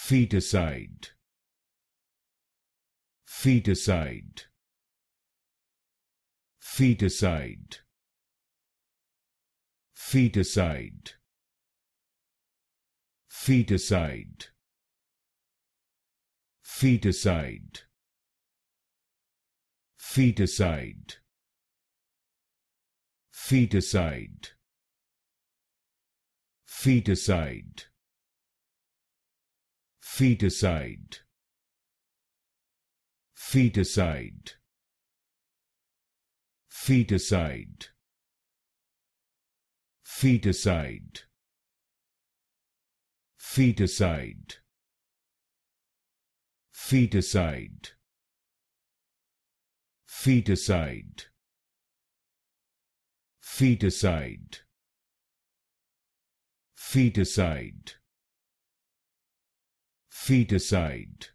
Foeticide, Foeticide, Foeticide, Foeticide, Foeticide, Foeticide, Foeticide, Foeticide, Foeticide, Foeticide, Foeticide, Foeticide, Foeticide, Foeticide, Foeticide, Foeticide, Foeticide, Foeticide, Foeticide,